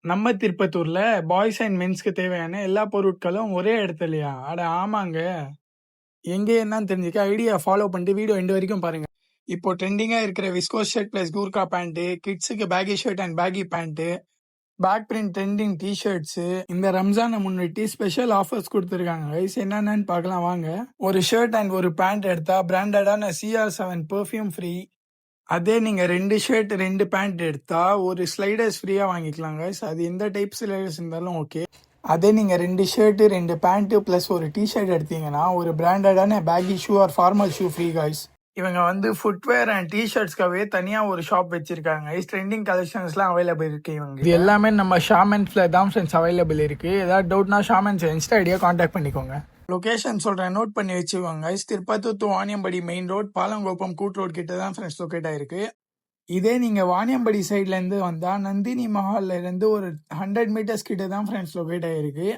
நம்ம திருப்பத்தூர்ல boys and மென்ஸ்க்கு தேவையான எல்லா பொருட்களும் ஒரே இடத்துலயா? அட ஆமாங்க. எங்க என்னன்னு தெரிஞ்சுக்க ஐடியா ஃபாலோ பண்ணிட்டு வீடியோ எண்டு வரைக்கும் பாருங்க. இப்போ ட்ரெண்டிங்கா இருக்கிற viscose shirt plus Gurkha pant, கிட்ஸுக்கு baggy shirt and baggy pant, back print trending T-shirts இந்த ரம்ஜானை முன்னிட்டு ஸ்பெஷல் ஆஃபர்ஸ் கொடுத்துருக்காங்க. கைஸ் என்னென்னு பார்க்கலாம் வாங்க. ஒரு ஷர்ட் அண்ட் ஒரு பேண்ட் எடுத்தா பிராண்டடான CR7 பெர்ஃப்யூம் ஃப்ரீ. அதே நீங்க 2 ஷர்ட் 2 பேண்ட் எடுத்தா ஒரு ஸ்லைடர்ஸ் ஃப்ரீயா வாங்கிக்கலாம் கைஸ். அது எந்த டைப் ஸ்லைடர்ஸ் இருந்தாலும் ஓகே. அதே நீங்க 2 ஷர்ட் 2 பேண்ட் பிளஸ் ஒரு டி-ஷர்ட் எடுத்தீங்கன்னா ஒரு பிராண்டடான baggy shoe or formal shoe free guys. இவங்க வந்து ஃபுட்வேர் அண்ட் டி-ஷர்ட்ஸ்க்காகவே தனியா ஒரு ஷாப் வச்சிருக்காங்க. ட்ரெண்டிங் கலெக்ஷன்ஸ்லாம் அவைலபிள் இருக்கு இவங்க. இது எல்லாமே நம்ம ஷாமென்ஸ்ல தான் ஃப்ரெண்ட்ஸ் அவைலபிள் இருக்கு. ஏதாவது டவுட்னா ஷாமென்ஸ் இன்ஸ்டா ஐடியா கான்டாக்ட் பண்ணிக்கோங்க. லொகேஷன் சொல்றேன், நோட் பண்ணி வச்சுக்கோங்க. Tirupattur to Vaniyambadi main road, Palangoppam கூட் ரோட் கிட்ட தான் ஃப்ரெண்ட்ஸ் லொக்கேட் ஆயிருக்கு. இதே நீங்க வாணியம்படி சைட்ல இருந்து வந்தா நந்தினி மஹால்ல இருந்து ஒரு 100 மீட்டர்ஸ் கிட்ட தான் ஃப்ரெண்ட்ஸ் லொக்கேட் ஆயிருக்கு.